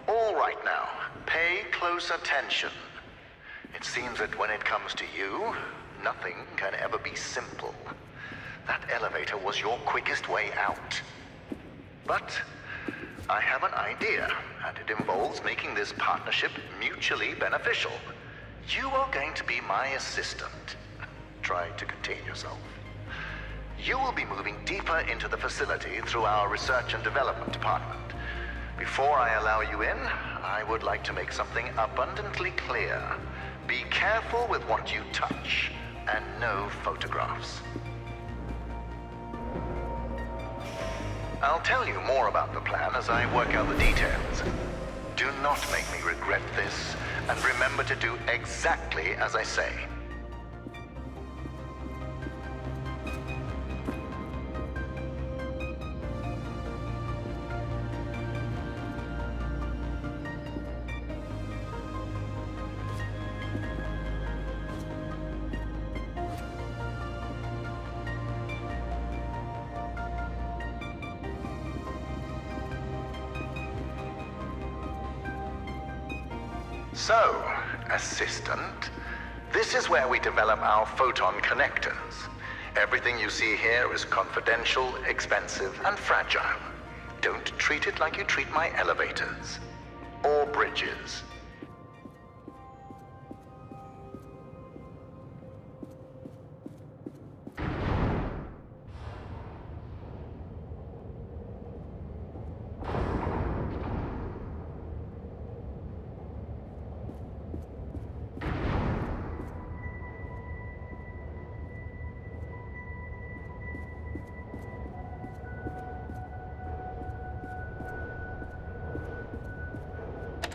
All right now, pay close attention. It seems that when it comes to you, nothing can ever be simple. That elevator was your quickest way out. But I have an idea, and it involves making this partnership mutually beneficial. You are going to be my assistant. Try to contain yourself. You will be moving deeper into the facility through our research and development department. Before I allow you in, I would like to make something abundantly clear. Be careful with what you touch, and no photographs. I'll tell you more about the plan as I work out the details. Do not make me regret this, and remember to do exactly as I say. So, assistant, this is where we develop our photon connectors. Everything you see here is confidential, expensive, and fragile. Don't treat it like you treat my elevators. Or bridges.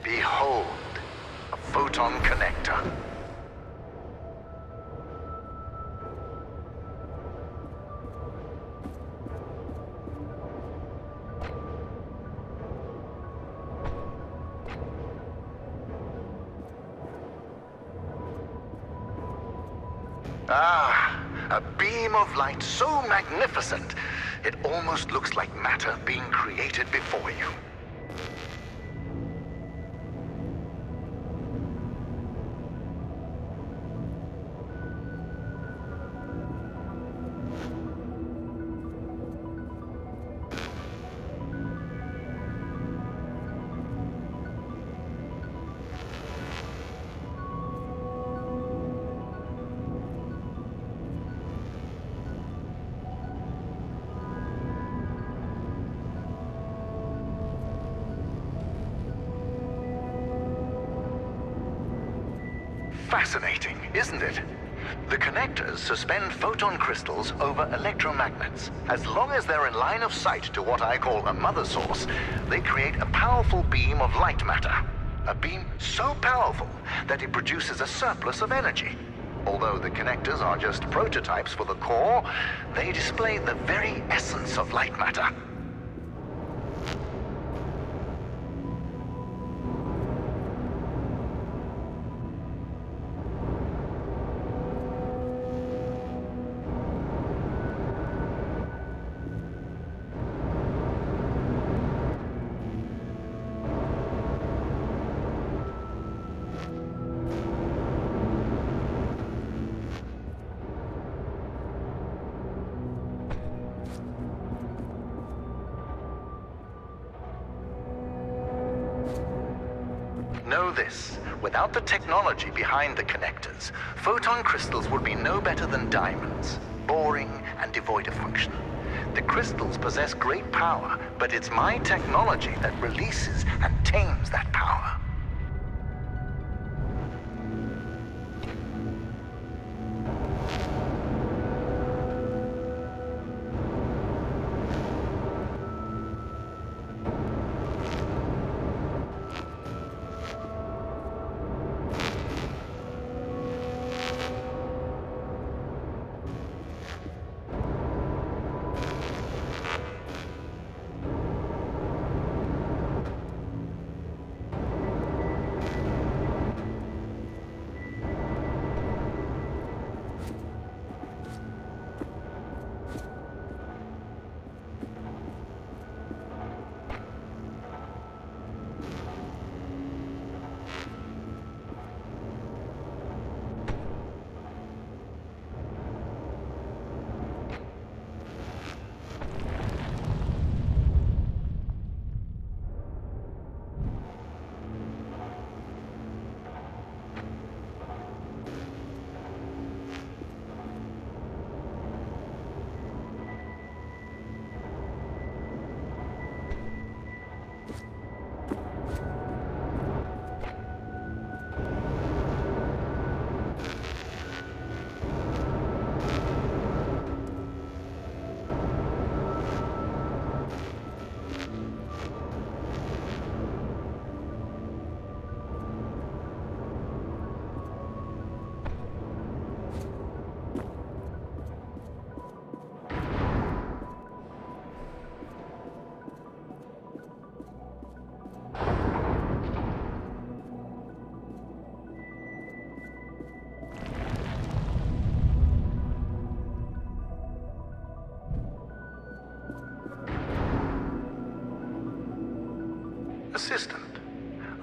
Behold, a photon connector. Ah, a beam of light so magnificent, it almost looks like matter being created before you. Fascinating, isn't it? The connectors suspend photon crystals over electromagnets. As long as they're in line of sight to what I call a mother source, they create a powerful beam of light matter. A beam so powerful that it produces a surplus of energy. Although the connectors are just prototypes for the core, they display the very essence of light matter. Know this, without the technology behind the connectors, photon crystals would be no better than diamonds, boring and devoid of function. The crystals possess great power, but it's my technology that releases and tames that power.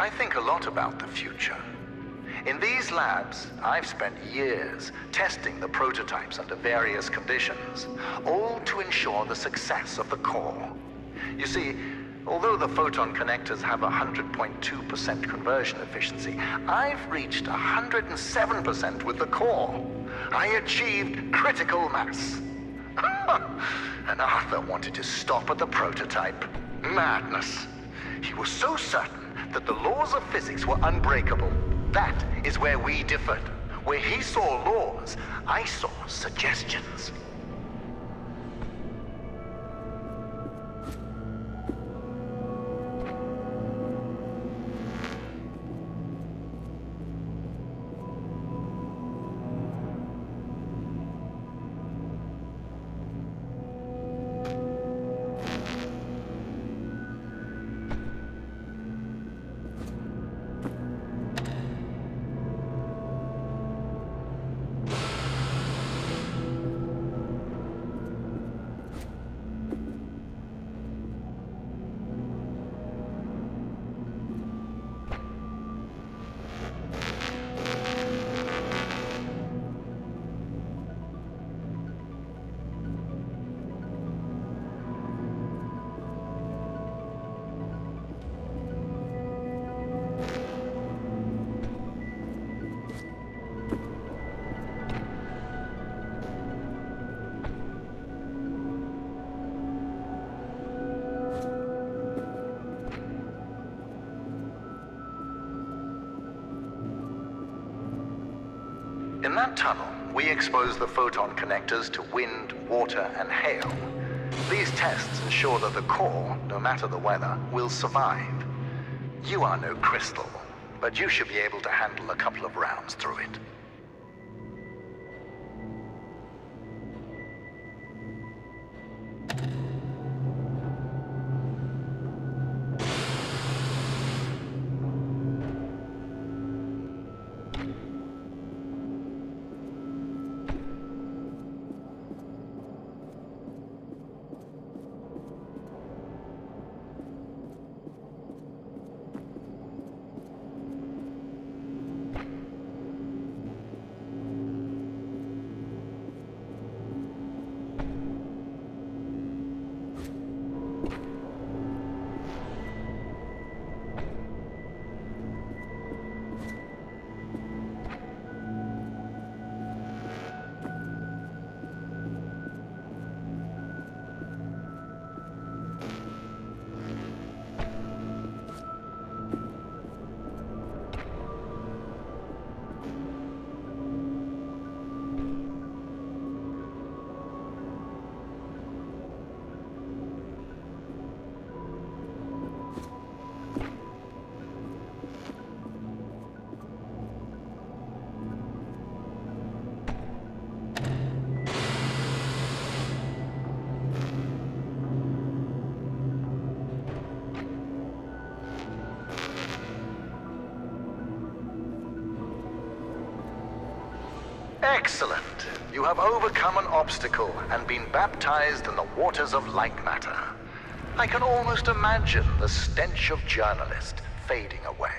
I think a lot about the future. In these labs, I've spent years testing the prototypes under various conditions, all to ensure the success of the core. You see, although the photon connectors have 100.2% conversion efficiency, I've reached 107% with the core. I achieved critical mass. And Arthur wanted to stop at the prototype. Madness. He was so certain that the laws of physics were unbreakable. That is where we differed. Where he saw laws, I saw suggestions. In that tunnel, we expose the photon connectors to wind, water, and hail. These tests ensure that the core, no matter the weather, will survive. You are no crystal, but you should be able to handle a couple of rounds through it. Excellent. You have overcome an obstacle and been baptized in the waters of Lightmatter. I can almost imagine the stench of journalist fading away.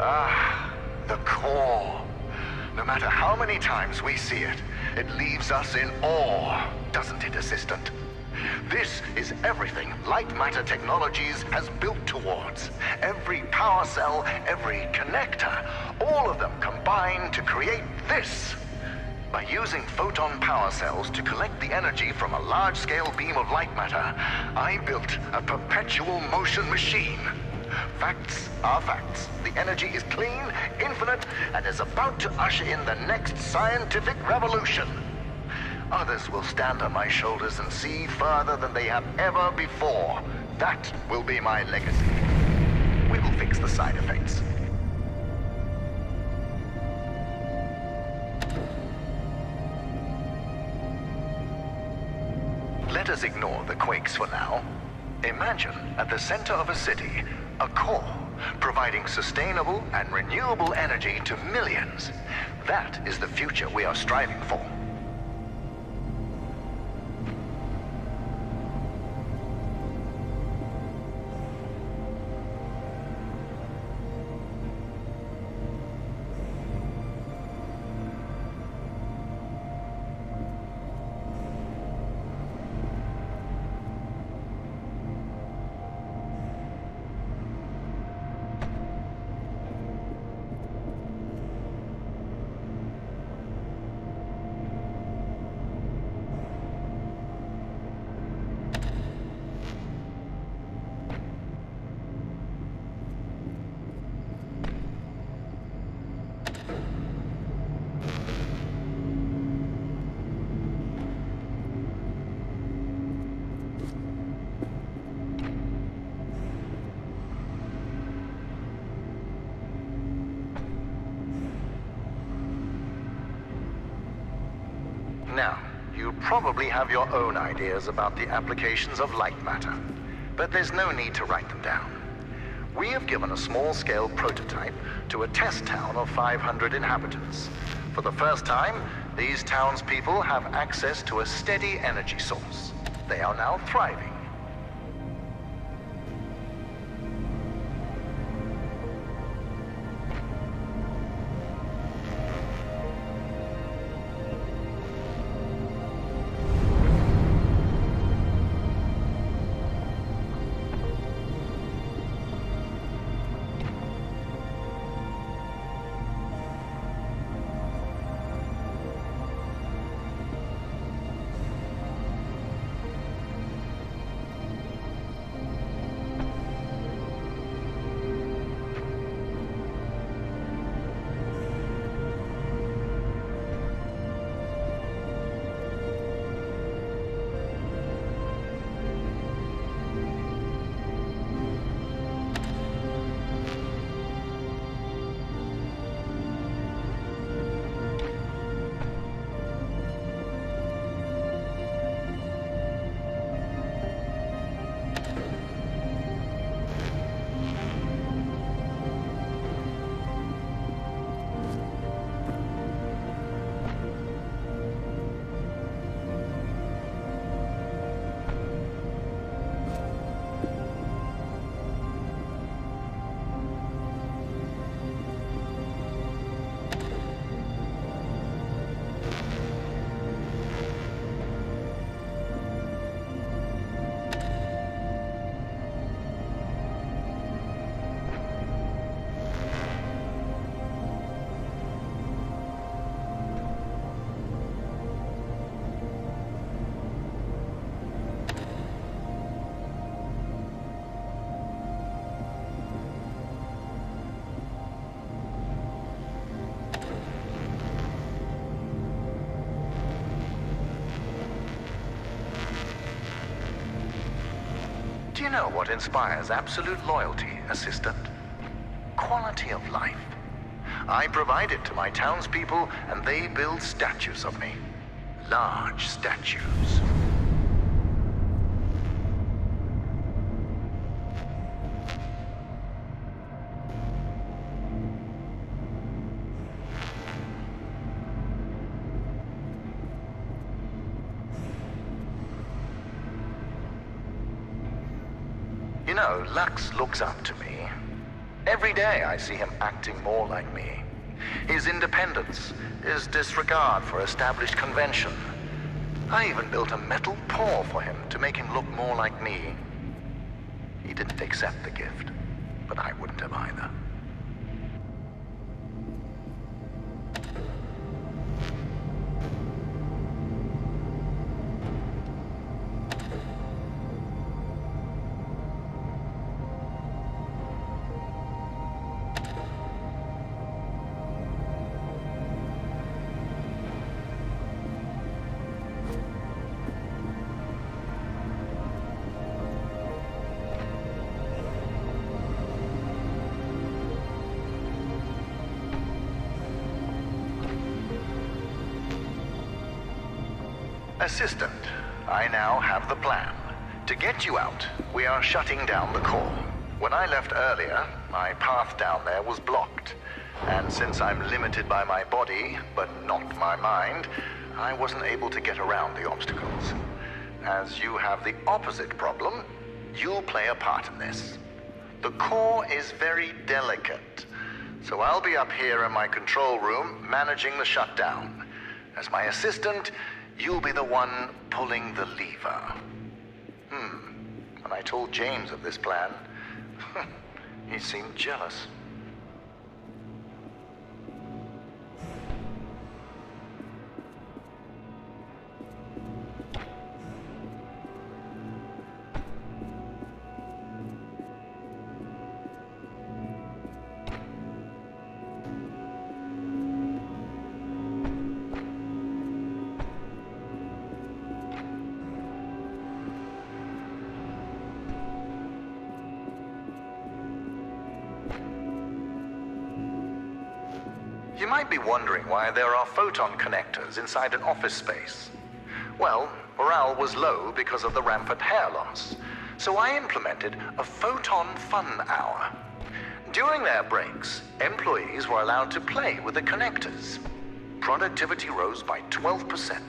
Ah, the core. No matter how many times we see it, it leaves us in awe, doesn't it, Assistant? This is everything Lightmatter Technologies has built towards. Every power cell, every connector, all of them combine to create this. By using photon power cells to collect the energy from a large-scale beam of light matter, I built a perpetual motion machine. Facts are facts. The energy is clean, infinite, and is about to usher in the next scientific revolution. Others will stand on my shoulders and see further than they have ever before. That will be my legacy. We will fix the side effects. Let us ignore the quakes for now. Imagine at the center of a city, a core, providing sustainable and renewable energy to millions. That is the future we are striving for. Now, you probably have your own ideas about the applications of Lightmatter, but there's no need to write them down. We have given a small-scale prototype to a test town of 500 inhabitants. For the first time, these townspeople have access to a steady energy source. They are now thriving. Do you know what inspires absolute loyalty, Assistant? Quality of life. I provide it to my townspeople, and they build statues of me. Large statues. You know, Lux looks up to me. Every day I see him acting more like me. His independence, his disregard for established convention. I even built a metal paw for him to make him look more like me. He didn't accept the gift, but I wouldn't have either. Assistant, I now have the plan. To get you out, we are shutting down the core. When I left earlier, my path down there was blocked. And since I'm limited by my body, but not my mind, I wasn't able to get around the obstacles. As you have the opposite problem, you'll play a part in this. The core is very delicate, so I'll be up here in my control room managing the shutdown. As my assistant, you'll be the one pulling the lever. When I told James of this plan, he seemed jealous. You might be wondering why there are photon connectors inside an office space. Well, morale was low because of the rampant hair loss, so I implemented a photon fun hour. During their breaks, employees were allowed to play with the connectors. Productivity rose by 12%.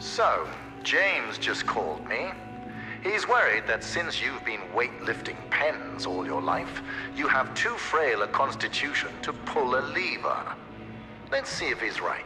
So, James just called me. He's worried that since you've been weightlifting pens all your life, you have too frail a constitution to pull a lever. Let's see if he's right.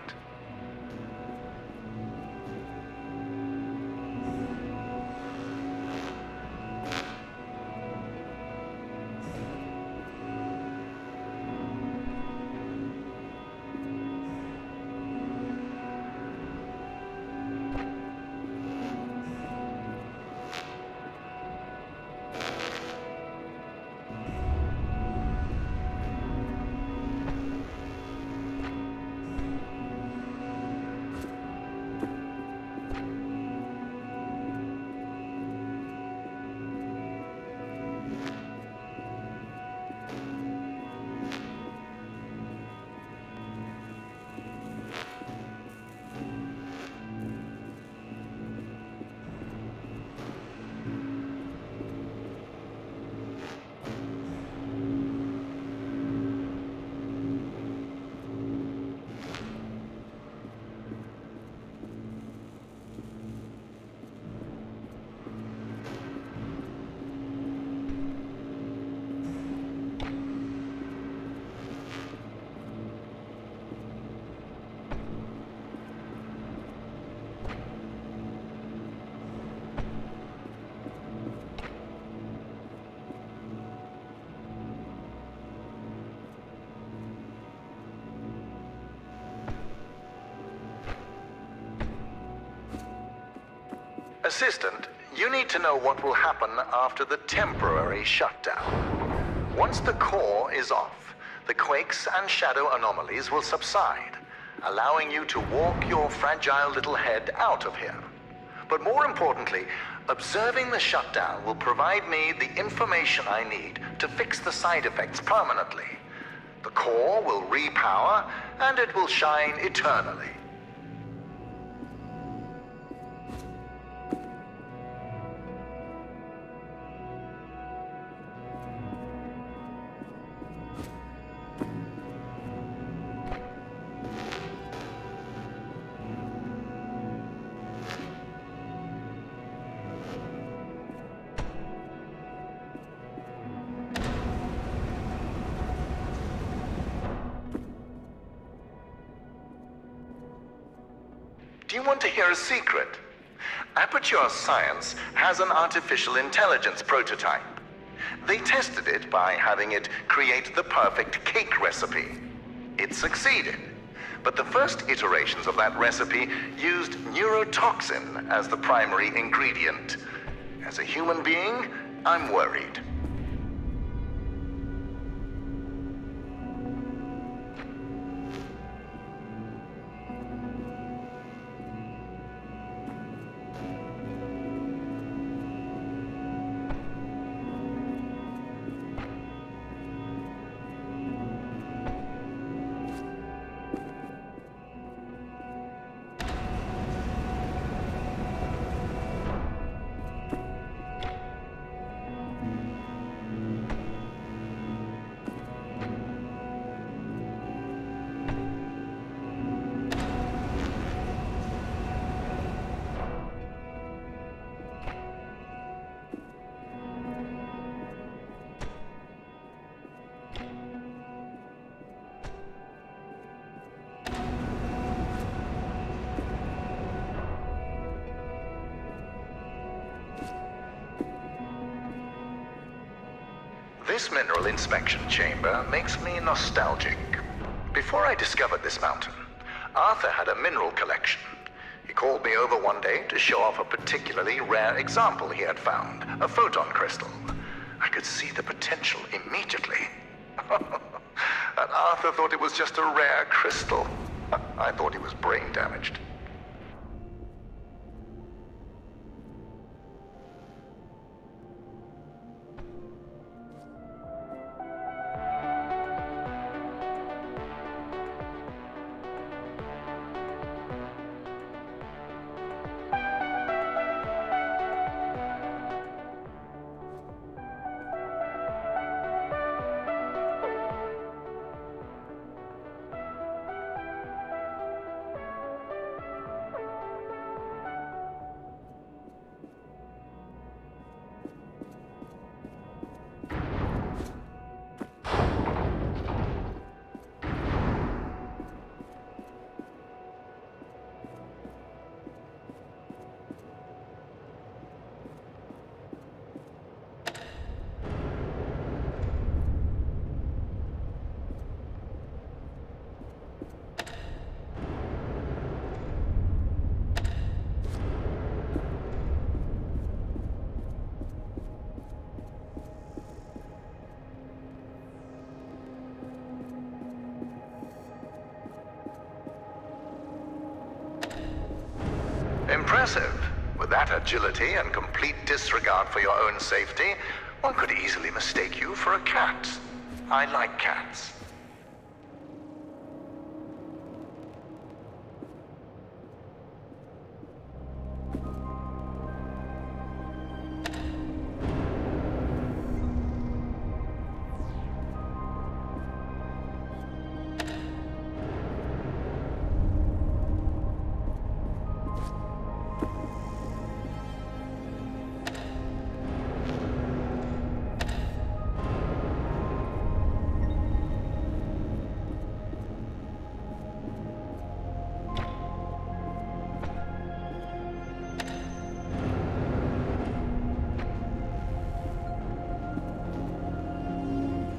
Assistant, you need to know what will happen after the temporary shutdown. Once the core is off, the quakes and shadow anomalies will subside, allowing you to walk your fragile little head out of here. But more importantly, observing the shutdown will provide me the information I need to fix the side effects permanently. The core will repower, and it will shine eternally. Do you want to hear a secret? Aperture Science has an artificial intelligence prototype. They tested it by having it create the perfect cake recipe. It succeeded, but the first iterations of that recipe used neurotoxin as the primary ingredient. As a human being, I'm worried. This mineral inspection chamber makes me nostalgic. Before I discovered this mountain, Arthur had a mineral collection. He called me over one day to show off a particularly rare example he had found, a photon crystal. I could see the potential immediately. And Arthur thought it was just a rare crystal. I thought he was brain damaged. Impressive. With that agility and complete disregard for your own safety, one could easily mistake you for a cat. I like cats.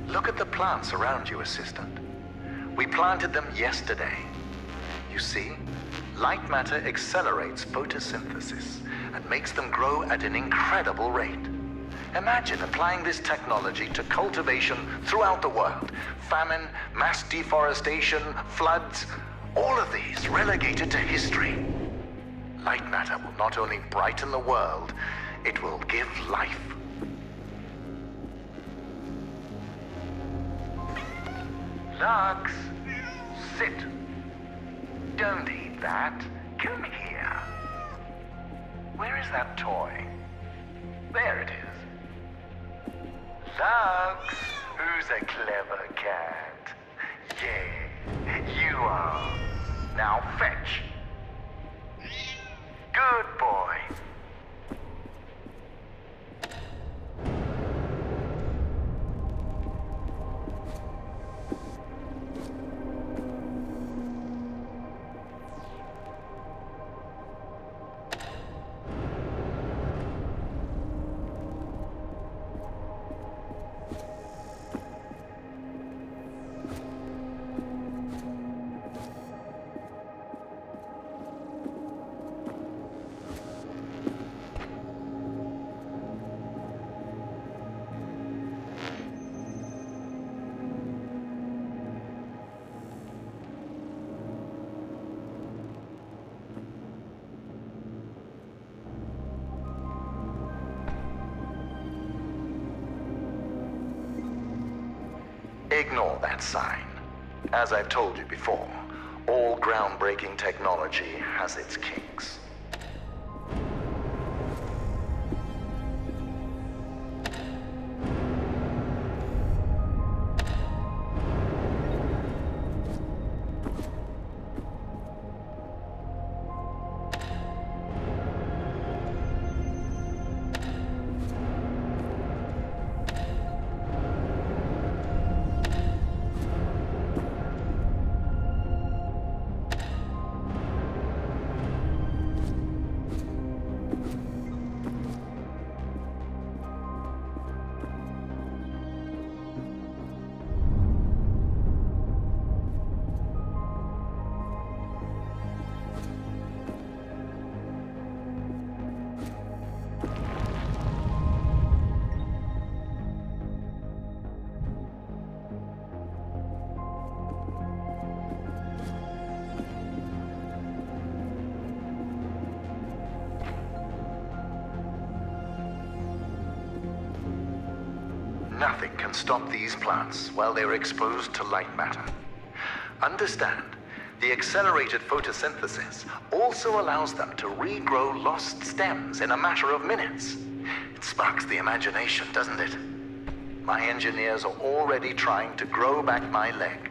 Look at the plants around you, Assistant. We planted them yesterday. You see, Lightmatter accelerates photosynthesis and makes them grow at an incredible rate. Imagine applying this technology to cultivation throughout the world. Famine, mass deforestation, floods, all of these relegated to history. Lightmatter will not only brighten the world, it will give life. Lux, sit. Don't eat that. Come here. Where is that toy? There it is. Lux, who's a clever cat? Yeah, you are. Now fetch. Good boy. Ignore that sign. As I've told you before, all groundbreaking technology has its kinks. Nothing can stop these plants while they're exposed to light matter. Understand, the accelerated photosynthesis also allows them to regrow lost stems in a matter of minutes. It sparks the imagination, doesn't it? My engineers are already trying to grow back my leg.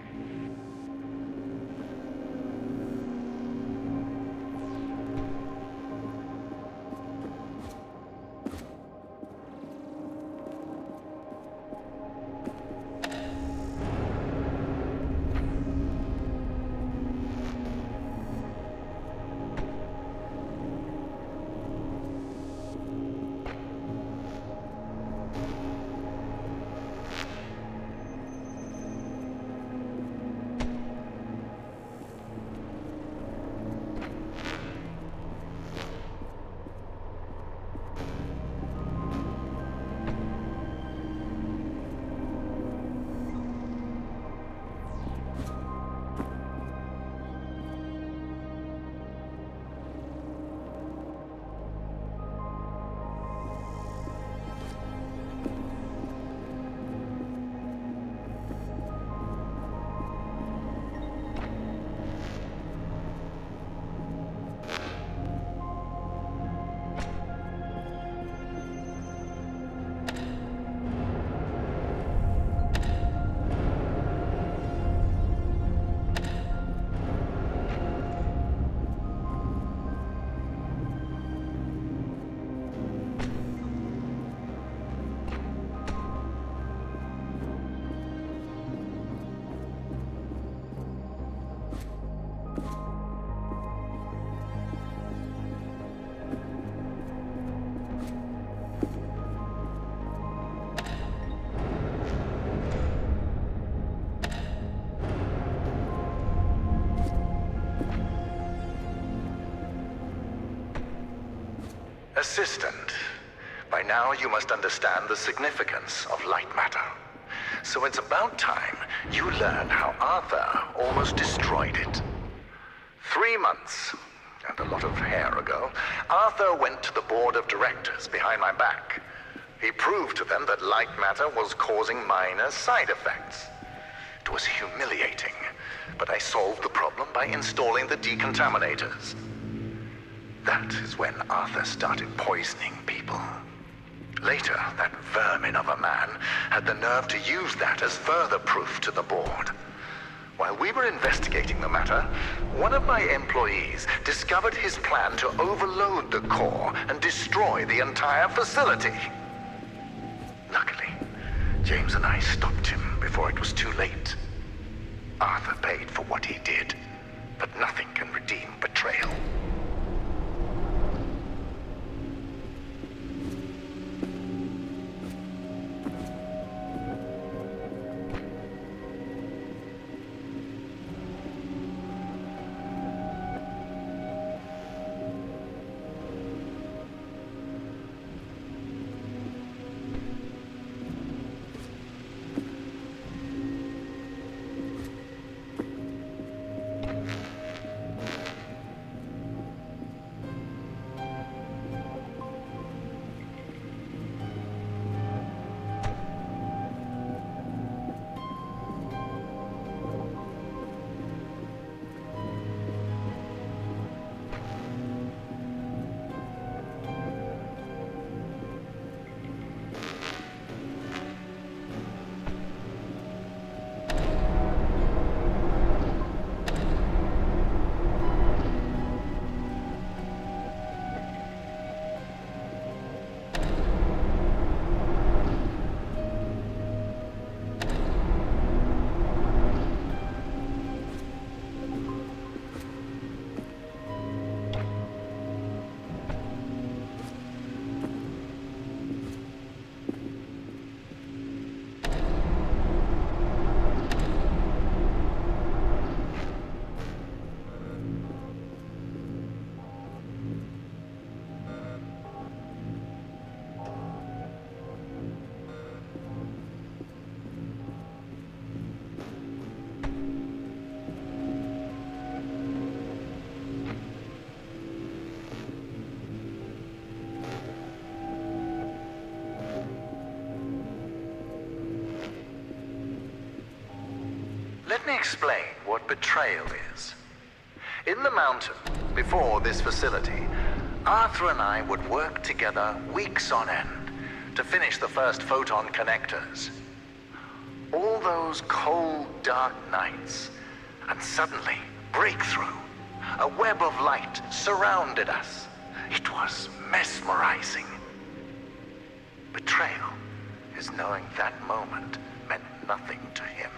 Assistant, by now you must understand the significance of light matter. So it's about time you learn how Arthur almost destroyed it. 3 months, and a lot of hair ago, Arthur went to the board of directors behind my back. He proved to them that light matter was causing minor side effects. It was humiliating, but I solved the problem by installing the decontaminators. That is when Arthur started poisoning people. Later, that vermin of a man had the nerve to use that as further proof to the board. While we were investigating the matter, one of my employees discovered his plan to overload the core and destroy the entire facility. Luckily, James and I stopped him before it was too late. Arthur paid for what he did, but nothing can redeem betrayal. Let me explain what betrayal is. In the mountain, before this facility, Arthur and I would work together weeks on end to finish the first photon connectors. All those cold, dark nights, and suddenly, breakthrough. A web of light surrounded us. It was mesmerizing. Betrayal is knowing that moment meant nothing to him.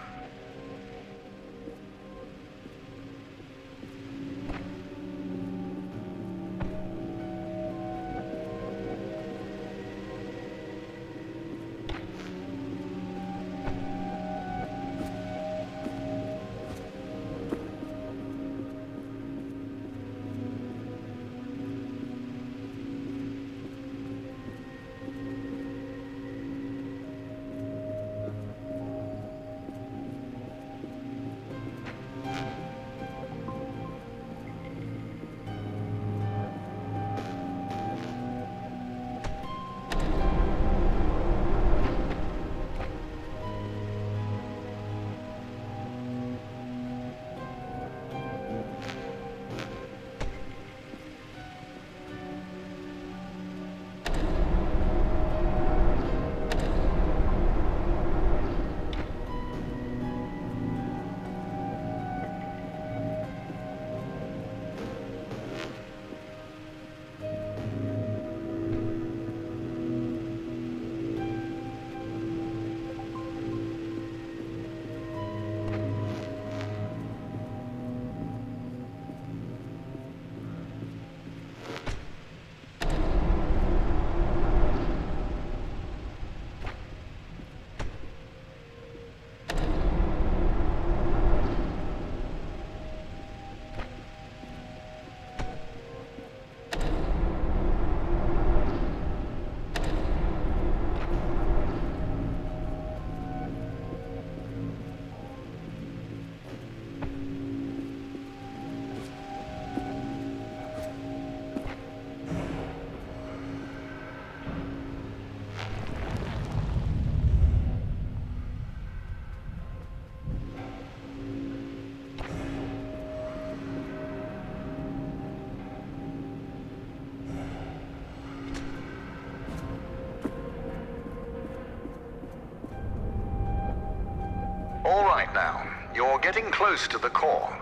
All right now, you're getting close to the core,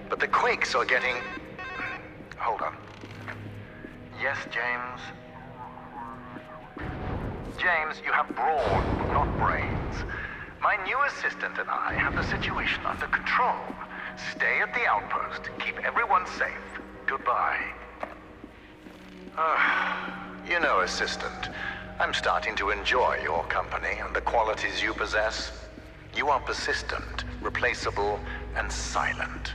but the quakes are getting... Hold on. Yes, James? James, you have brawn, not brains. My new assistant and I have the situation under control. Stay at the outpost, keep everyone safe. Goodbye. You know, assistant, I'm starting to enjoy your company and the qualities you possess. You are persistent, replaceable, and silent.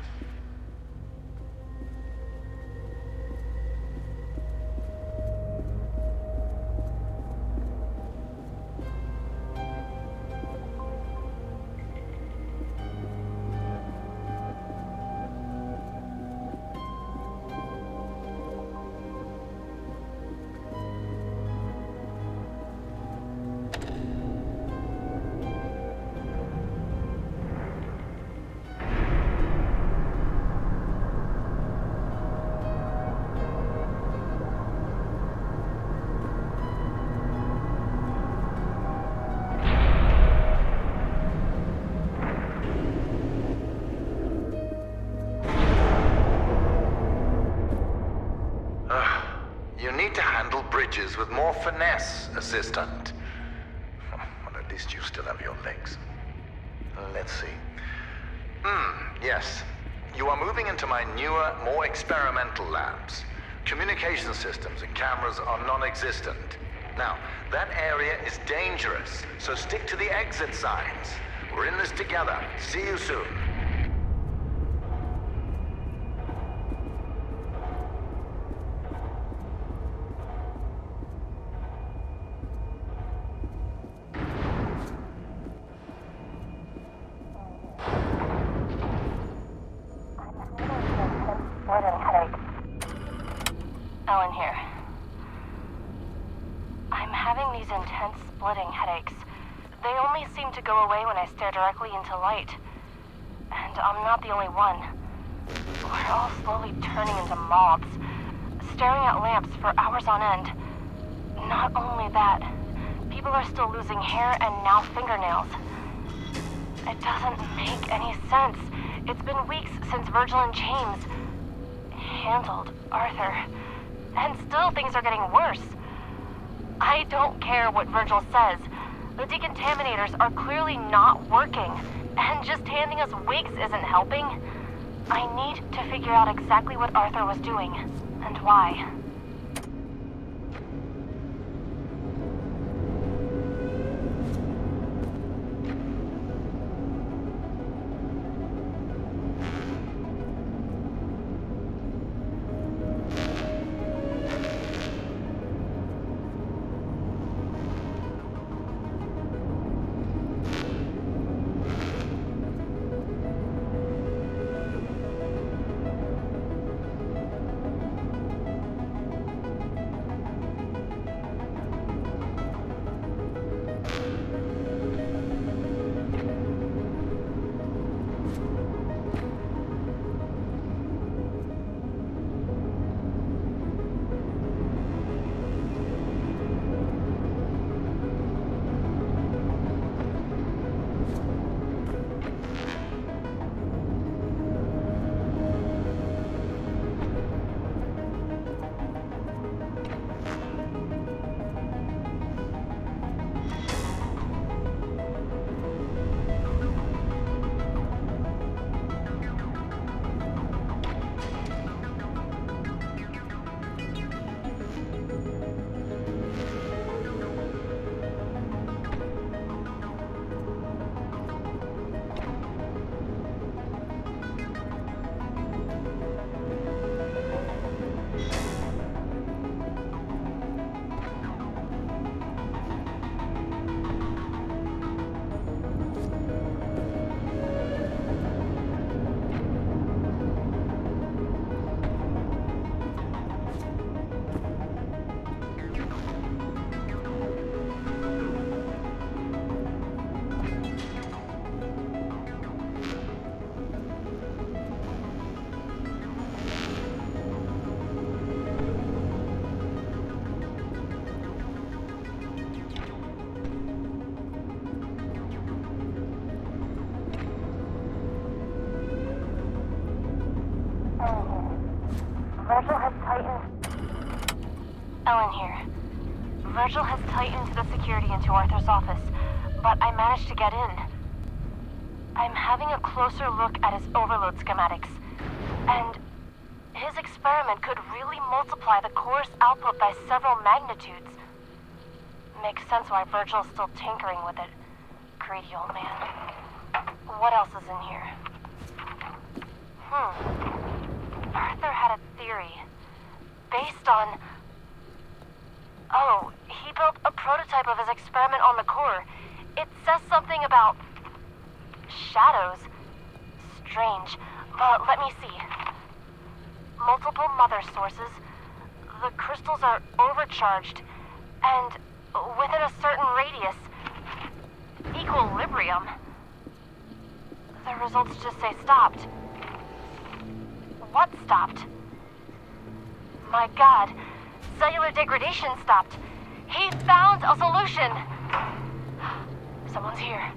With more finesse, assistant. Well, at least you still have your legs. Let's see. Yes. You are moving into my newer, more experimental labs. Communication systems and cameras are non-existent. Now, that area is dangerous, so stick to the exit signs. We're in this together. See you soon. Ellen here. I'm having these intense splitting headaches. They only seem to go away when I stare directly into light. And I'm not the only one. We're all slowly turning into moths, staring at lamps for hours on end. Not only that, people are still losing hair and now fingernails. It doesn't make any sense. It's been weeks since Virgil and James handled Arthur, and still things are getting worse. I don't care what Virgil says. The decontaminators are clearly not working, and just handing us wigs isn't helping. I need to figure out exactly what Arthur was doing, and why. Virgil has tightened... Ellen here. Virgil has tightened the security into Arthur's office, but I managed to get in. I'm having a closer look at his overload schematics, and his experiment could really multiply the core's output by several magnitudes. Makes sense why Virgil's still tinkering with it. Greedy old man. What else is in here? Arthur had a theory. Based on... Oh, he built a prototype of his experiment on the core. It says something about... shadows. Strange, but let me see. Multiple mother sources. The crystals are overcharged, and within a certain radius, equilibrium. The results just say stopped. What stopped? My God, cellular degradation stopped. He found a solution. Someone's here.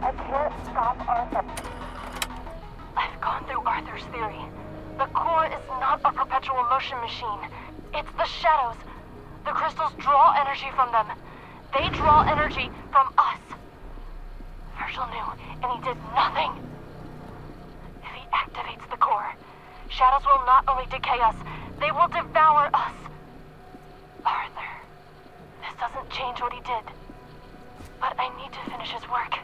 I can't stop Arthur. I've gone through Arthur's theory. The core is not a perpetual motion machine. It's the shadows. The crystals draw energy from them. They draw energy from us. Virgil knew, and he did nothing. If he activates the core, shadows will not only decay us, they will devour us. Arthur, this doesn't change what he did. But I need to finish his work.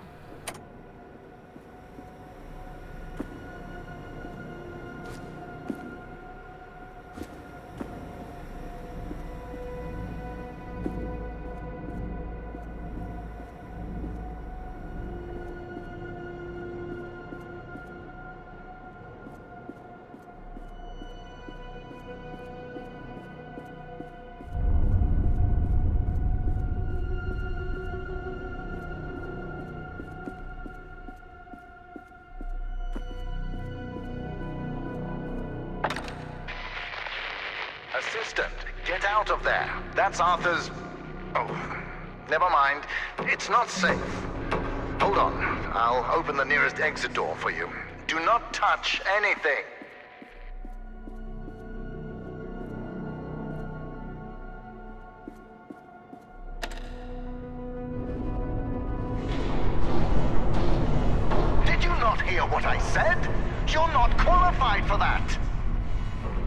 Assistant, get out of there. That's Arthur's... Oh, never mind. It's not safe. Hold on. I'll open the nearest exit door for you. Do not touch anything. Did you not hear what I said? You're not qualified for that.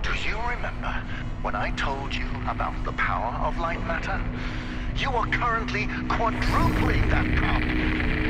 Do you remember when I told you about the power of Lightmatter? You are currently quadrupling that power.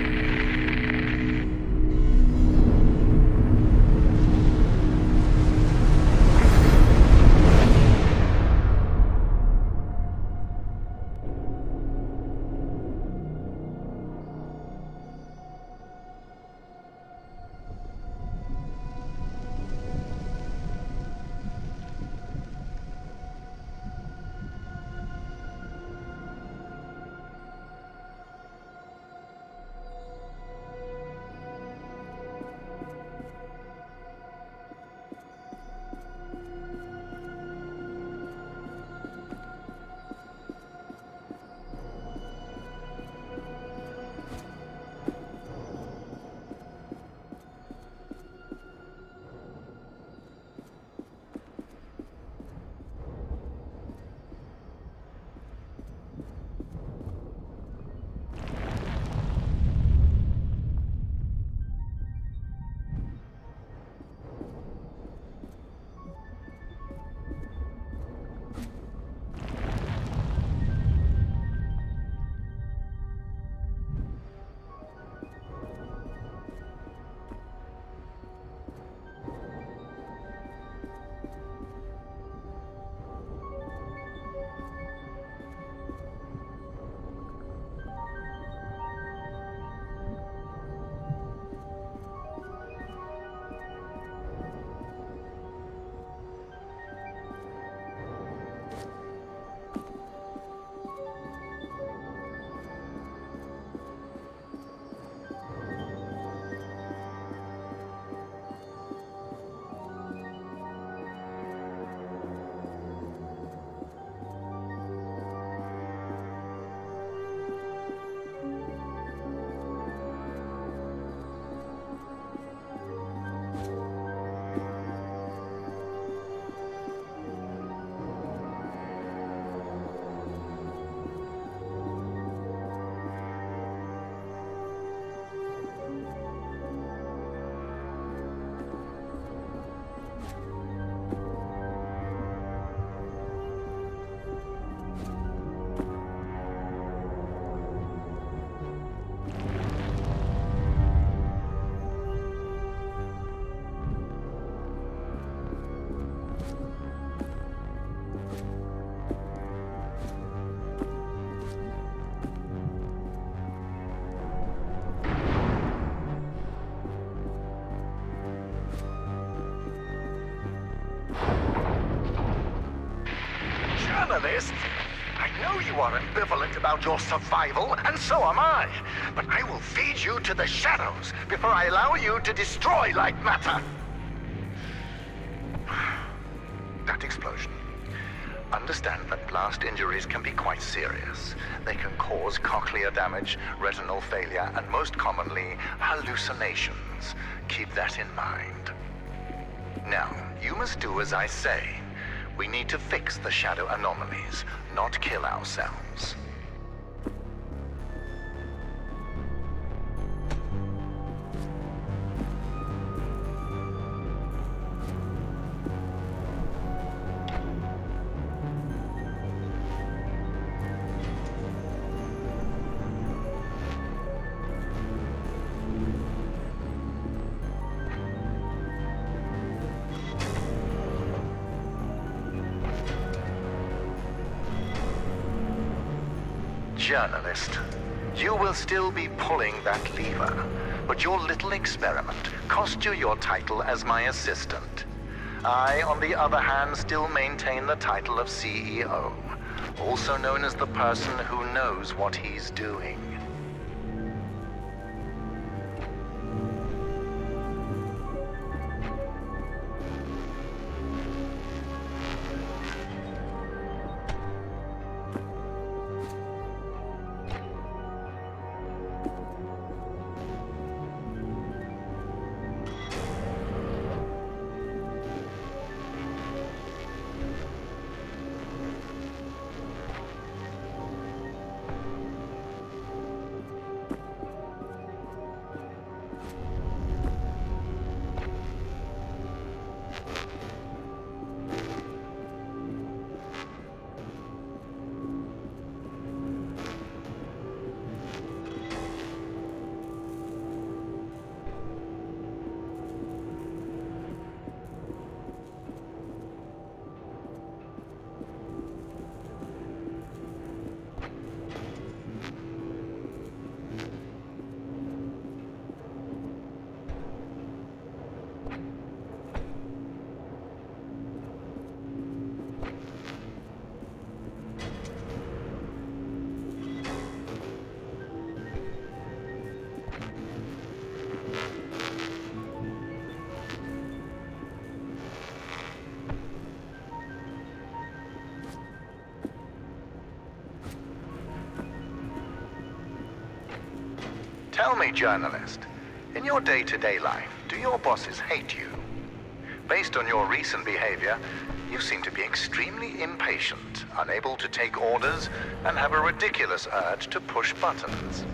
journalist! I know you are ambivalent about your survival, and so am I. But I will feed you to the shadows before I allow you to destroy Lightmatter. That explosion. Understand that blast injuries can be quite serious. They can cause cochlear damage, retinal failure, and most commonly, hallucinations. Keep that in mind. Now, you must do as I say. We need to fix the shadow anomalies, not kill ourselves. Journalist, you will still be pulling that lever, but your little experiment cost you your title as my assistant. I, on the other hand, still maintain the title of CEO, also known as the person who knows what he's doing. Tell me, journalist, in your day-to-day life, do your bosses hate you? Based on your recent behavior, you seem to be extremely impatient, unable to take orders, and have a ridiculous urge to push buttons.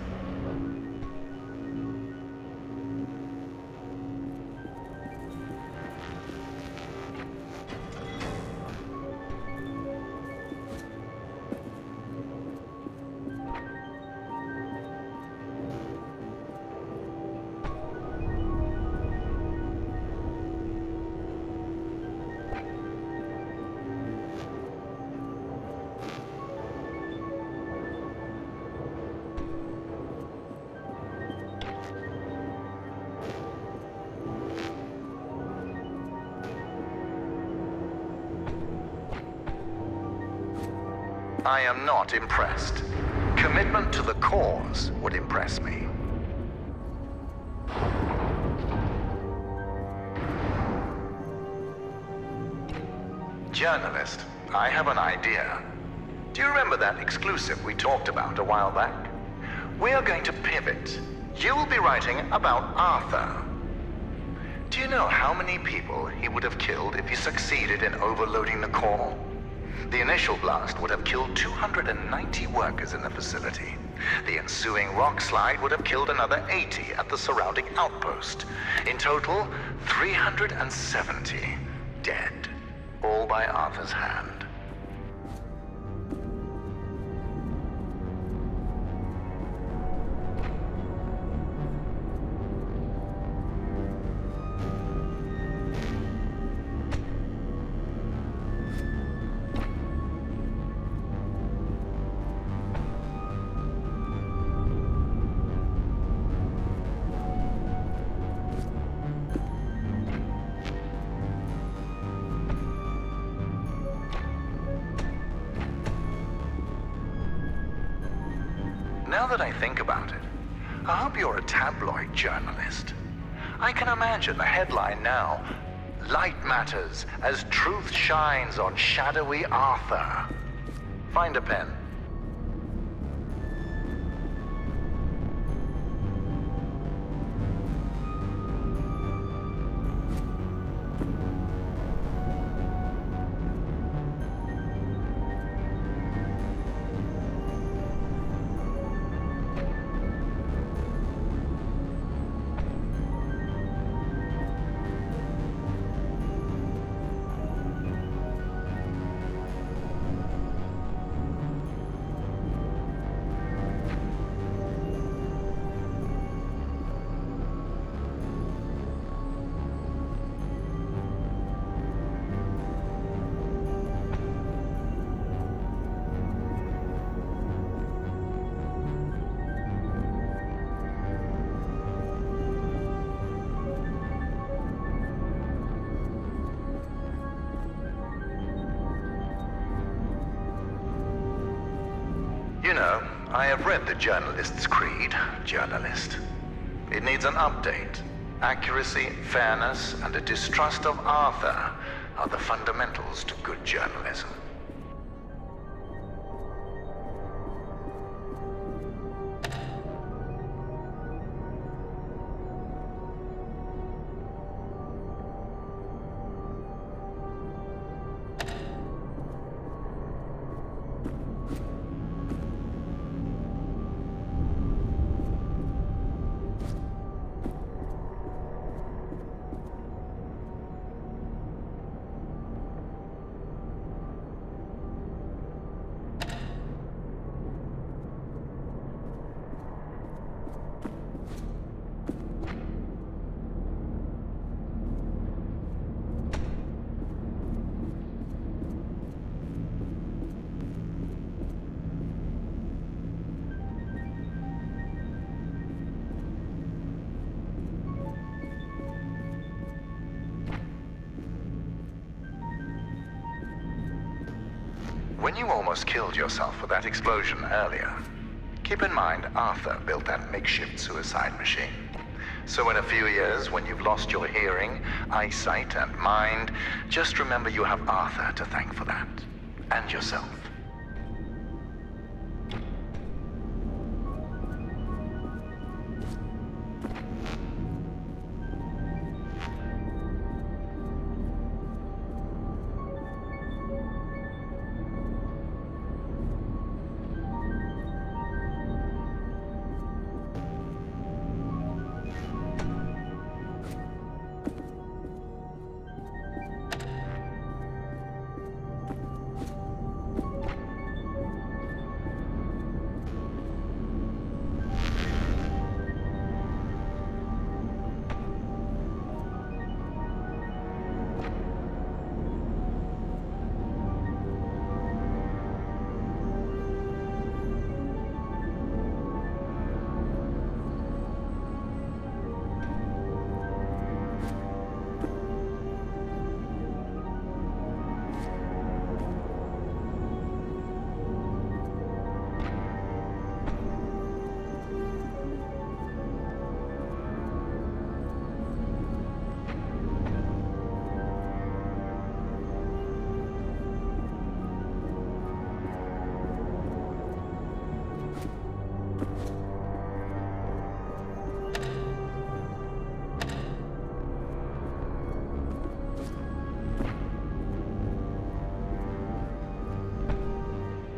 I am not impressed. Commitment to the cause would impress me. Journalist, I have an idea. Do you remember that exclusive we talked about a while back? We are going to pivot. You will be writing about Arthur. Do you know how many people he would have killed if he succeeded in overloading the core? The initial blast would have killed 290 workers in the facility. The ensuing rock slide would have killed another 80 at the surrounding outpost. In total, 370 dead, all by Arthur's hand. Now that I think about it, I hope you're a tabloid journalist. I can imagine the headline now: Light matters as truth shines on shadowy Arthur. Find a pen. You know, I have read the journalist's creed, journalist. It needs an update. Accuracy, fairness, and a distrust of Arthur are the fundamentals to good journalism. When you almost killed yourself with that explosion earlier, keep in mind Arthur built that makeshift suicide machine. So in a few years, when you've lost your hearing, eyesight, and mind, just remember you have Arthur to thank for that. And yourself.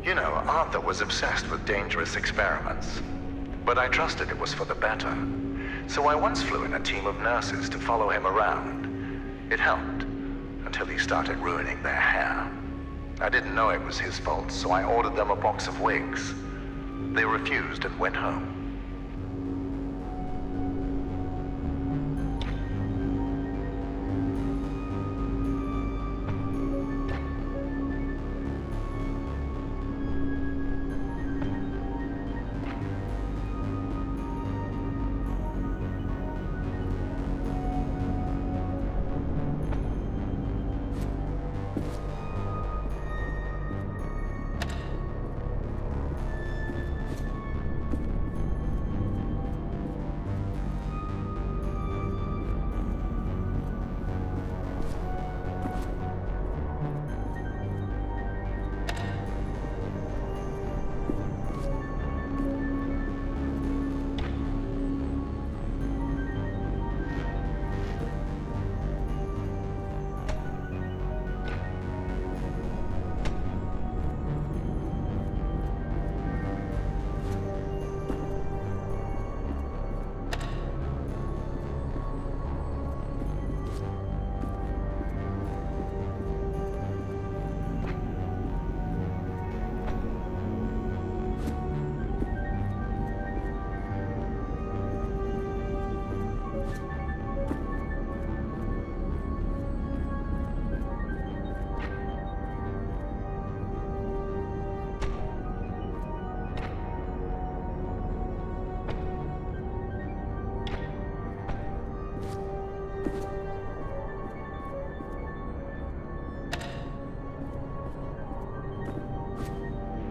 You know, Arthur was obsessed with dangerous experiments. But I trusted it was for the better. So I once flew in a team of nurses to follow him around. It helped, until he started ruining their hair. I didn't know it was his fault, so I ordered them a box of wigs. They refused and went home.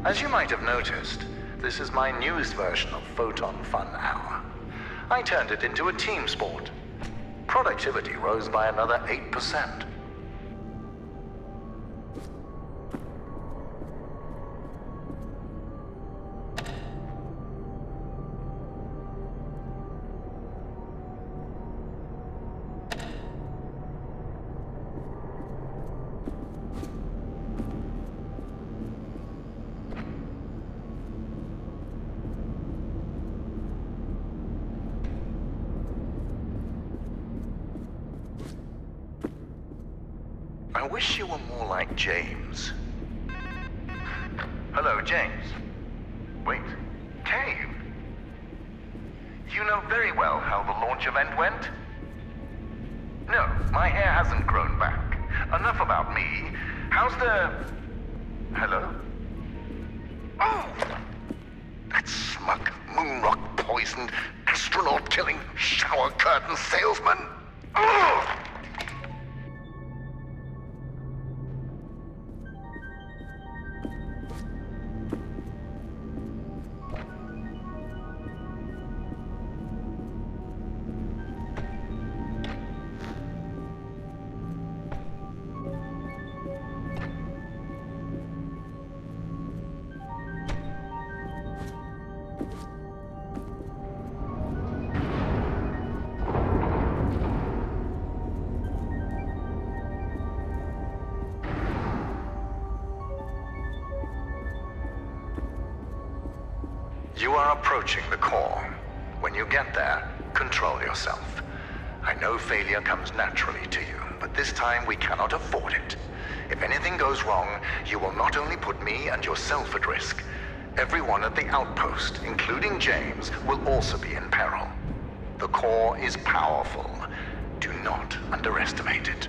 As you might have noticed, this is my newest version of Photon Fun Hour. I turned it into a team sport. Productivity rose by another 8%. I wish you were more like James. Hello, James. Wait, Cave? You know very well how the launch event went? No, my hair hasn't grown back. Enough about me. How's the... Hello? Oh! That smug, moonrock poisoned, astronaut-killing, shower curtain salesman! Oh! You are approaching the core. When you get there, control yourself. I know failure comes naturally to you, but this time we cannot afford it. If anything goes wrong, you will not only put me and yourself at risk. Everyone at the outpost, including James, will also be in peril. The core is powerful. Do not underestimate it.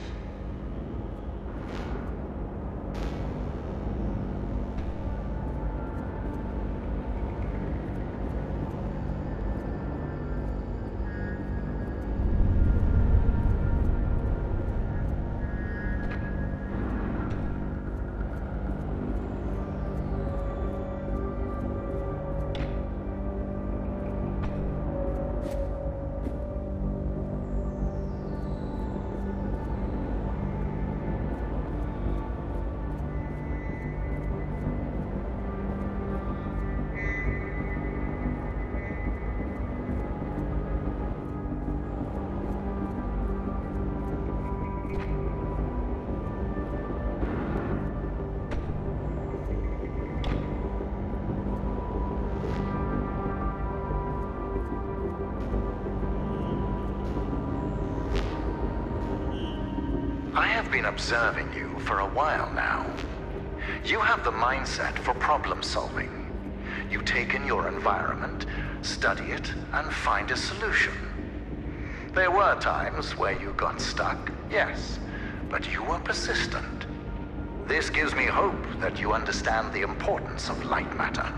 I have been observing you for a while now. You have the mindset for problem solving. You take in your environment, study it, and find a solution. There were times where you got stuck, yes, but you were persistent. This gives me hope that you understand the importance of Lightmatter.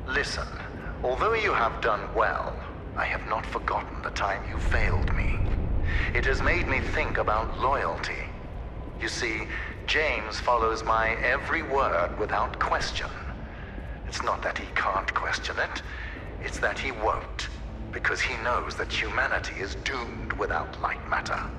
Listen, although you have done well, I have not forgotten the time you failed me. It has made me think about loyalty. You see, James follows my every word without question. It's not that he can't question it, it's that he won't, because he knows that humanity is doomed without Lightmatter.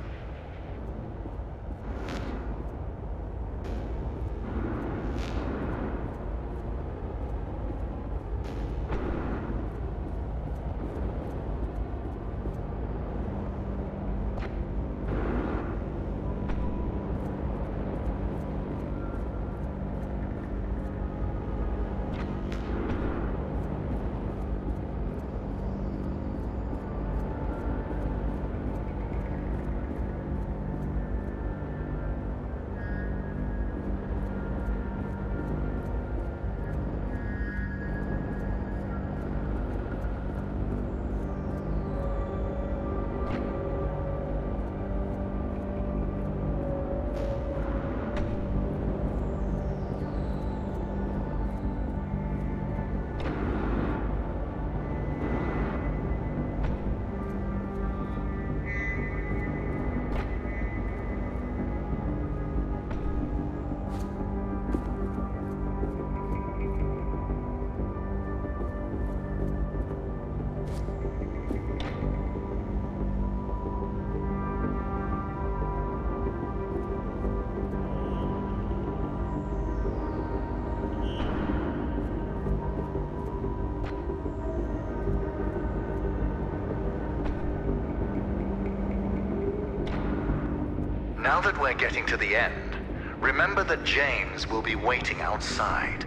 Now that we're getting to the end, remember that James will be waiting outside.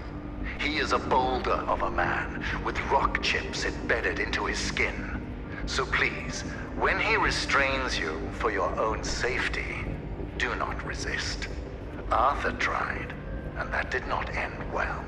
He is a boulder of a man with rock chips embedded into his skin. So please, when he restrains you for your own safety, do not resist. Arthur tried, and that did not end well.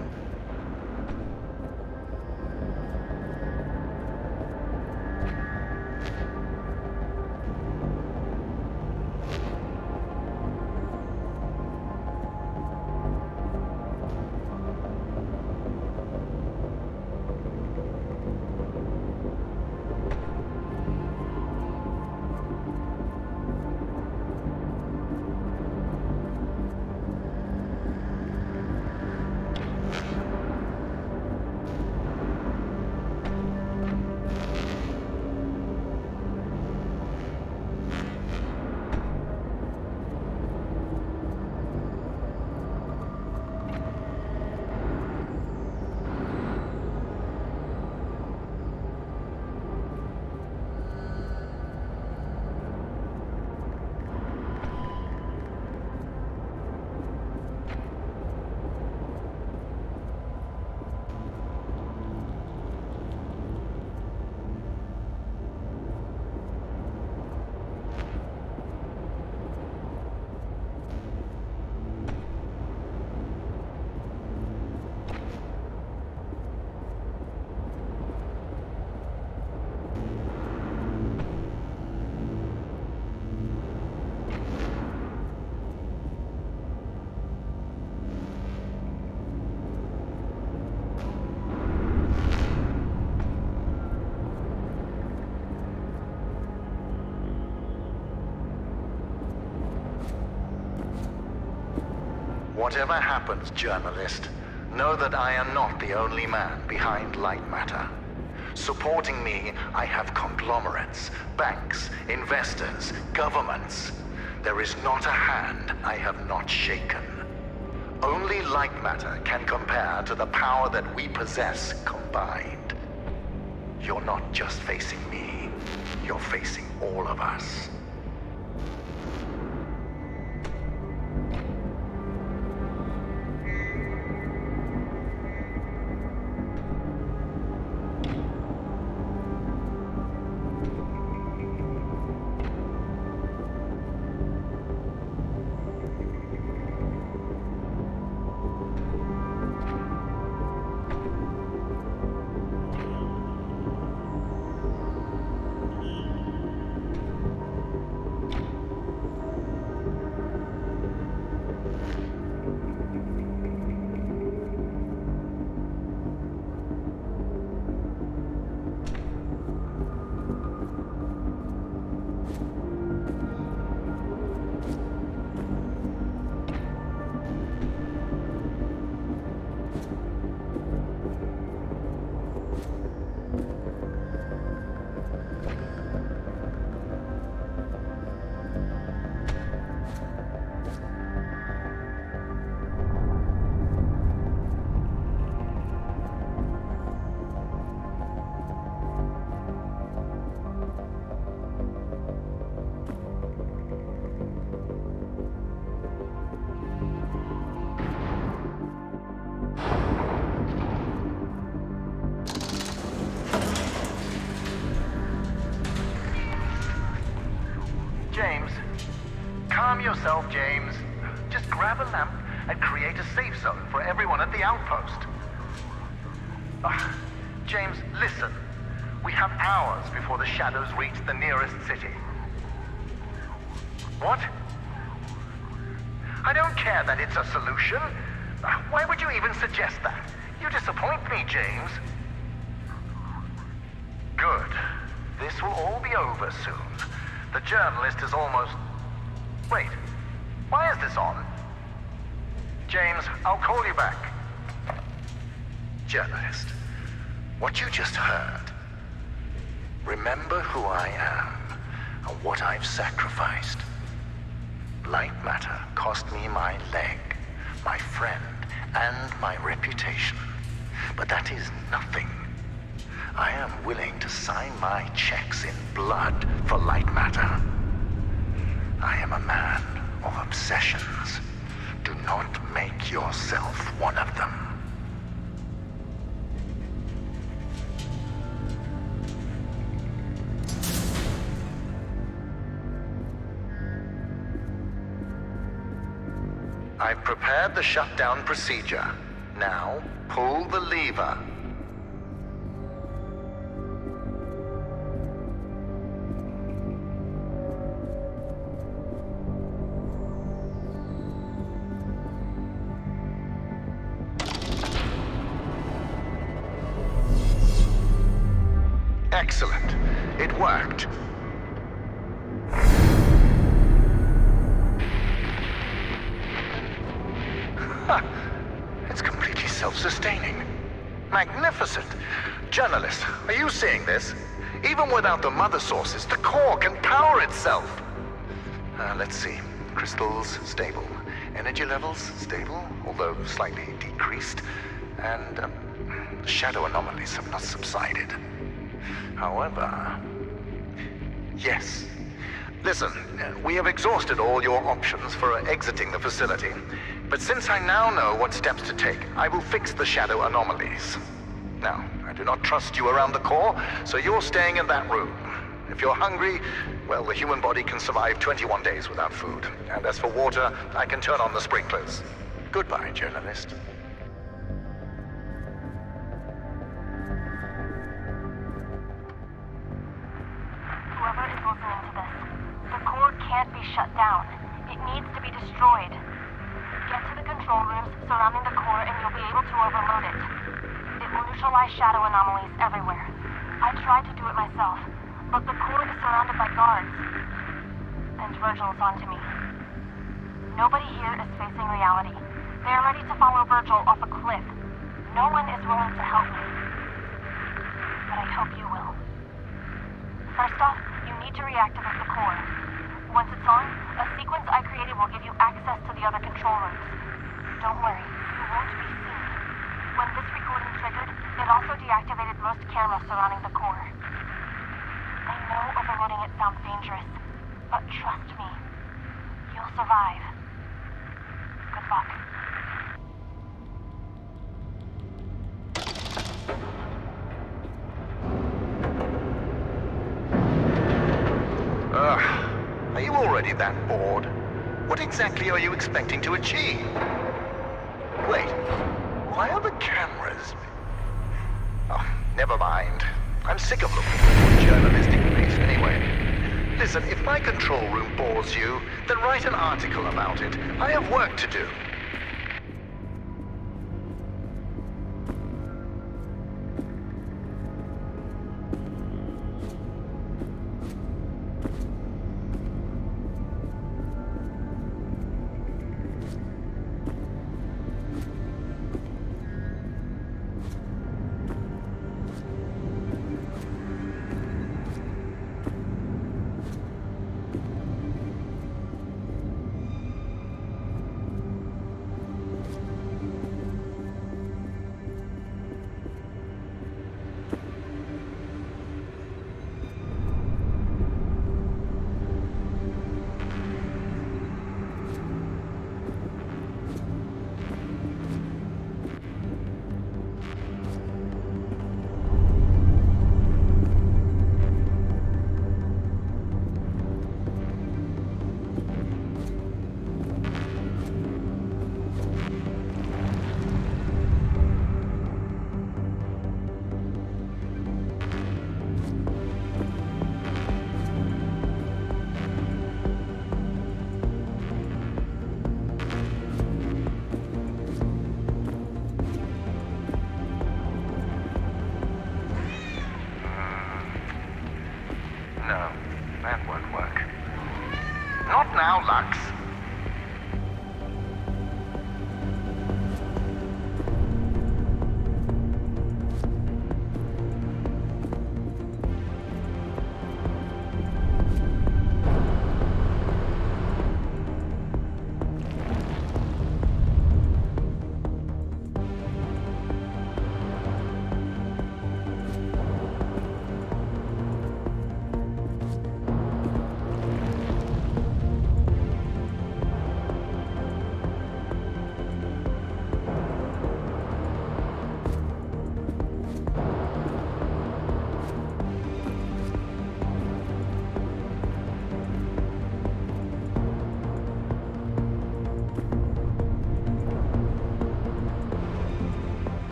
Whatever happens, journalist, know that I am not the only man behind Lightmatter. Supporting me, I have conglomerates, banks, investors, governments. There is not a hand I have not shaken. Only Lightmatter can compare to the power that we possess combined. You're not just facing me, you're facing all of us. Calm yourself, James. Just grab a lamp and create a safe zone for everyone at the outpost. James, listen. We have hours before the shadows reach the nearest city. What? I don't care that it's a solution. Why would you even suggest that? You disappoint me, James. Good. This will all be over soon. The journalist is almost... Wait, why is this on? James, I'll call you back. Journalist, what you just heard. Remember who I am and what I've sacrificed. Lightmatter cost me my leg, my friend, and my reputation. But that is nothing. I am willing to sign my checks in blood for Lightmatter. I am a man obsessions. Do not make yourself one of them. I've prepared the shutdown procedure. Now, pull the lever. Excellent. It worked. It's completely self-sustaining. Magnificent. Journalist, are you seeing this? Even without the mother sources, the core can power itself. Let's see. Crystals, stable. Energy levels, stable, although slightly decreased. And shadow anomalies have not subsided. However... Yes. Listen, we have exhausted all your options for exiting the facility. But since I now know what steps to take, I will fix the shadow anomalies. Now, I do not trust you around the core, so you're staying in that room. If you're hungry, well, the human body can survive 21 days without food. And as for water, I can turn on the sprinklers. Goodbye, journalist. Whoever is listening to this, the core can't be shut down. It needs to be destroyed. Get to the control rooms surrounding the core and you'll be able to overload it. It will neutralize shadow anomalies everywhere. I tried to do it myself, but the core is surrounded by guards. And Virgil is onto me. Nobody here is facing reality. They are ready to follow Virgil off a cliff. No one is willing to help me. But I hope you will. First off, you need to reactivate the core. Once it's on, a sequence I created will give you access to the other control rooms. Don't worry, you won't be seen. When this recording triggered, it also deactivated most cameras surrounding the core. I know overloading it sounds dangerous, but trust me, you'll survive. Good luck. Are you already that bored? What exactly are you expecting to achieve? Wait, why are the cameras... Oh, never mind. I'm sick of looking for journalistic base anyway. Listen, if my control room bores you, then write an article about it. I have work to do.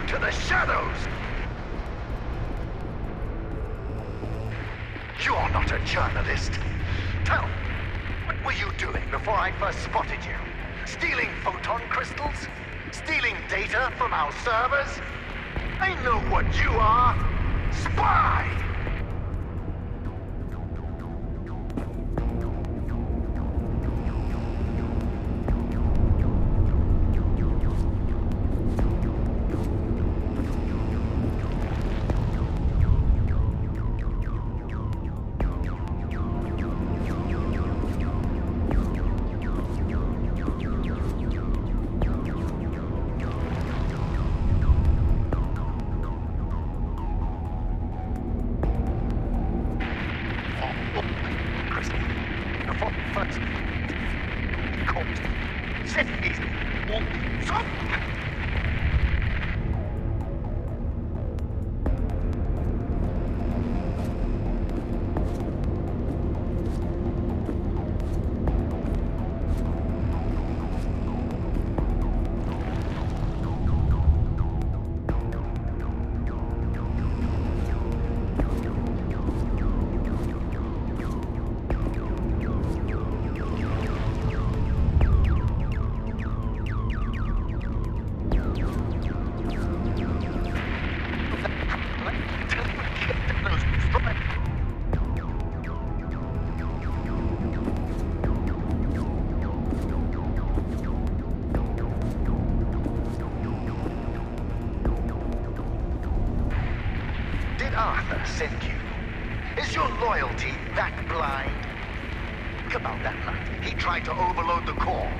to the shadows! You're not a journalist. Tell me, what were you doing before I first spotted you? Stealing photon crystals? Stealing data from our servers? I know what you are! Spy! Sent you? Is your loyalty that blind? Think about that night. He tried to overload the core.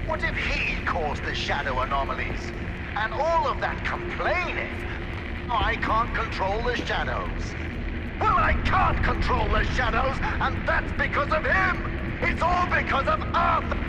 What if he caused the shadow anomalies? And all of that complaining? I can't control the shadows. Well, I can't control the shadows, and that's because of him! It's all because of Arthur!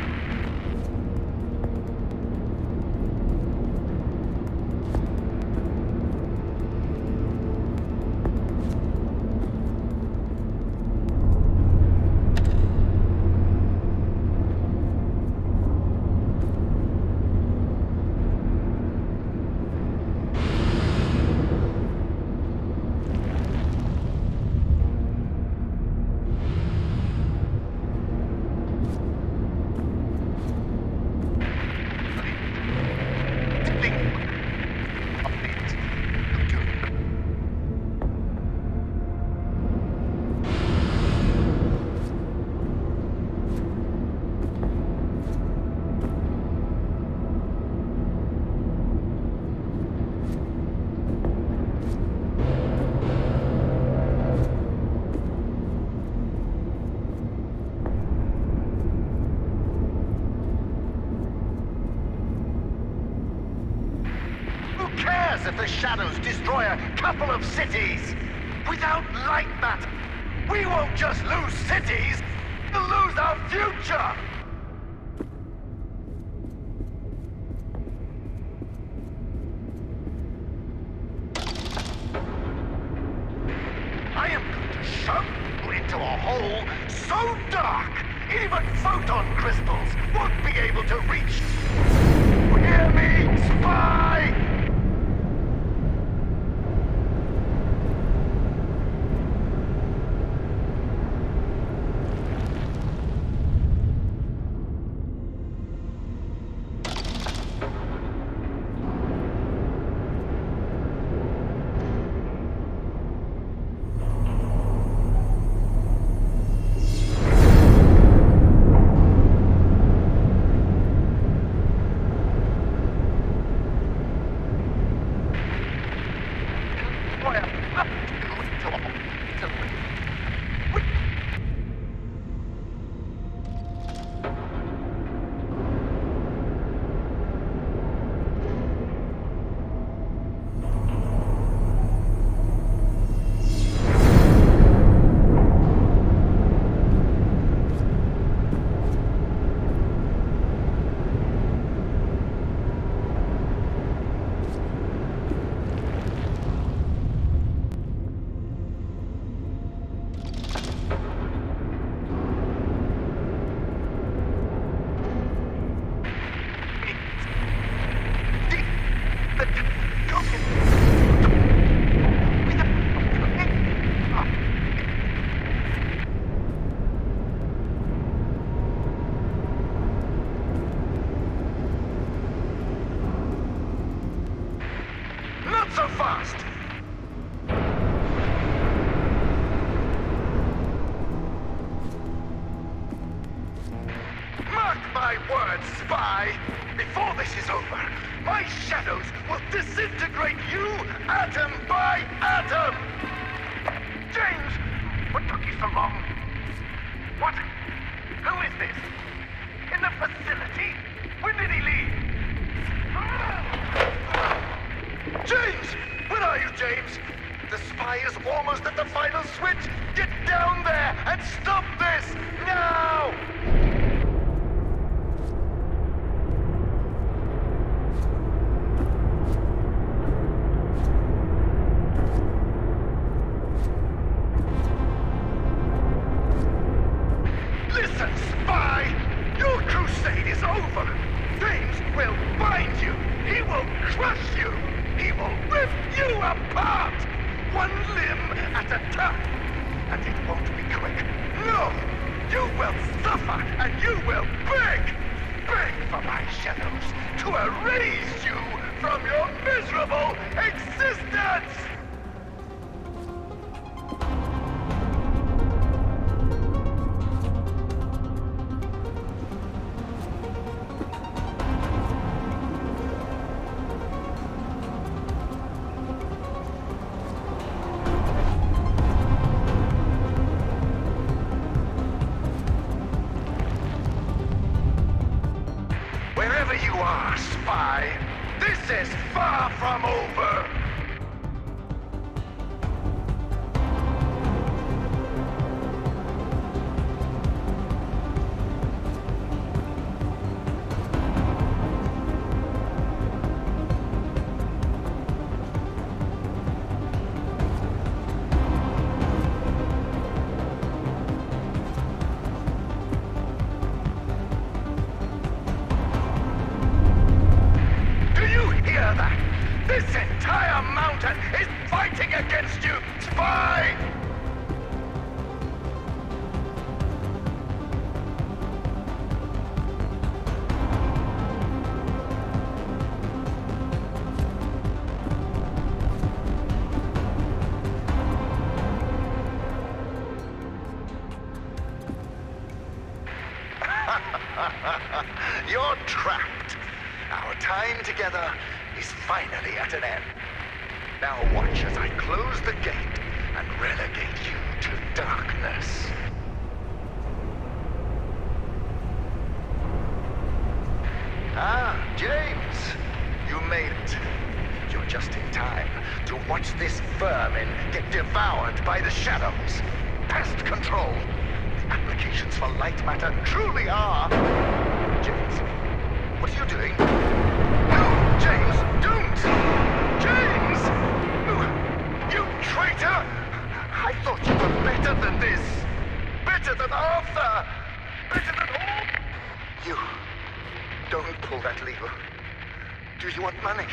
If the shadows destroy a couple of cities, without Lightmatter, we won't just lose cities, we'll lose our future! I am going to shove you into a hole so dark, even photon crystals won't be able to reach. Hear me, spy! Not so fast! Mark my words, spy! Before this is over, my shadows will disintegrate you atom by atom! James! What took you so long? What? Who is this? In the facility? When did he leave? James! Where are you, James? The spy is almost at the final switch! Get down there and stop this! Now! Listen, spy! Your crusade is over! James will bind you! He will crush you! He will rip you apart! One limb at a time! And it won't be quick. No! You will suffer and you will beg! Beg for my shadows to erase you from your miserable existence! Wherever you are, spy, this is far from over! This entire mountain is fighting against you, spy! You're trapped. Our time together is finally at an end. Now watch as I close the gate and relegate you to darkness. Ah, James, you made it. You're just in time to watch this vermin get devoured by the shadows. Pest control. The applications for Lightmatter truly are... James, what are you doing? No, James, don't! James! You traitor! I thought you were better than this. Better than Arthur. Better than all... You... Don't pull that lever. Do you want money?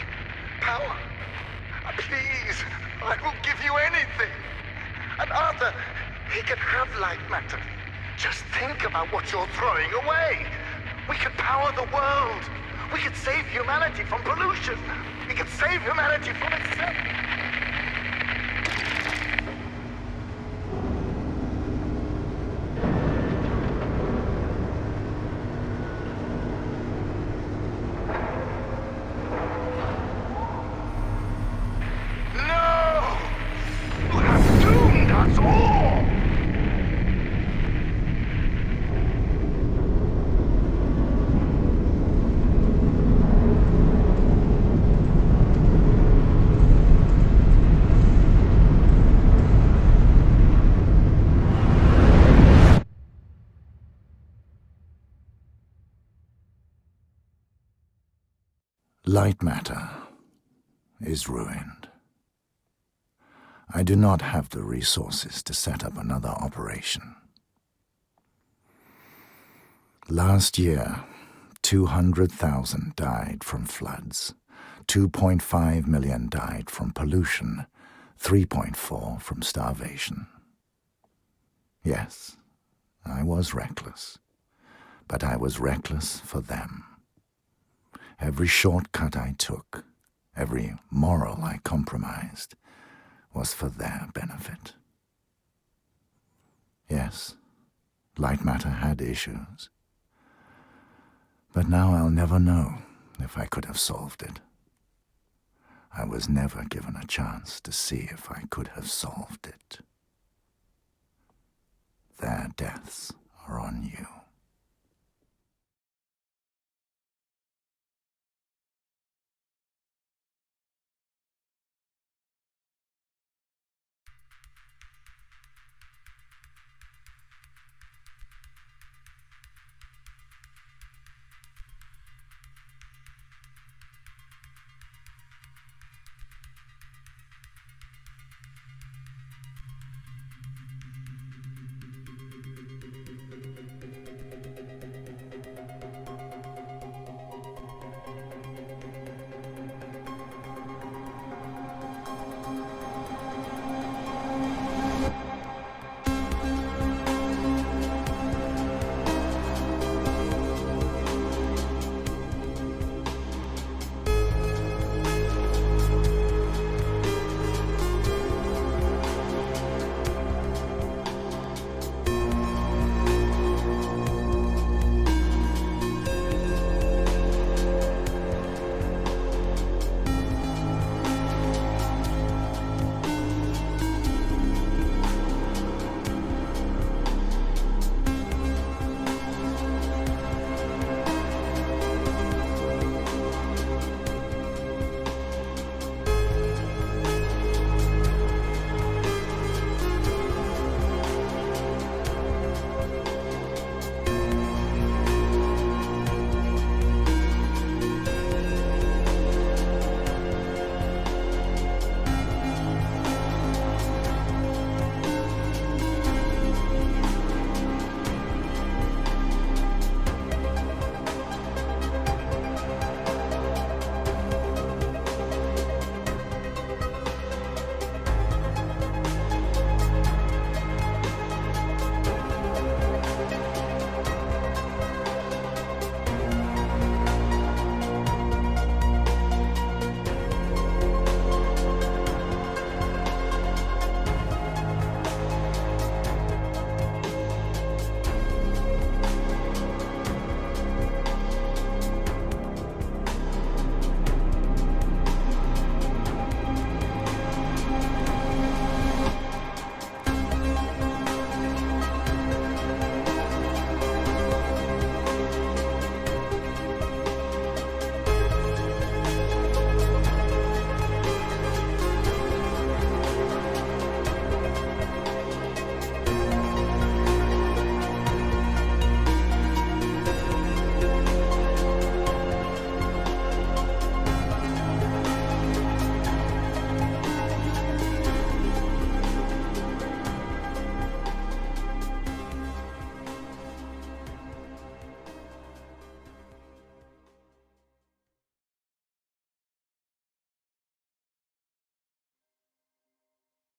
Power? Please, I will give you anything. And Arthur, he can have Lightmatter. Just think about what you're throwing away. We could power the world. We could save humanity from pollution. We could save humanity from itself. Lightmatter is ruined. I do not have the resources to set up another operation. Last year, 200,000 died from floods, 2.5 million died from pollution, 3.4 from starvation. Yes, I was reckless, but I was reckless for them. Every shortcut I took, Every moral I compromised was for their benefit. Yes, Lightmatter had issues. But now I'll never know if I could have solved it. I was never given a chance to see if I could have solved it. Their deaths are on you.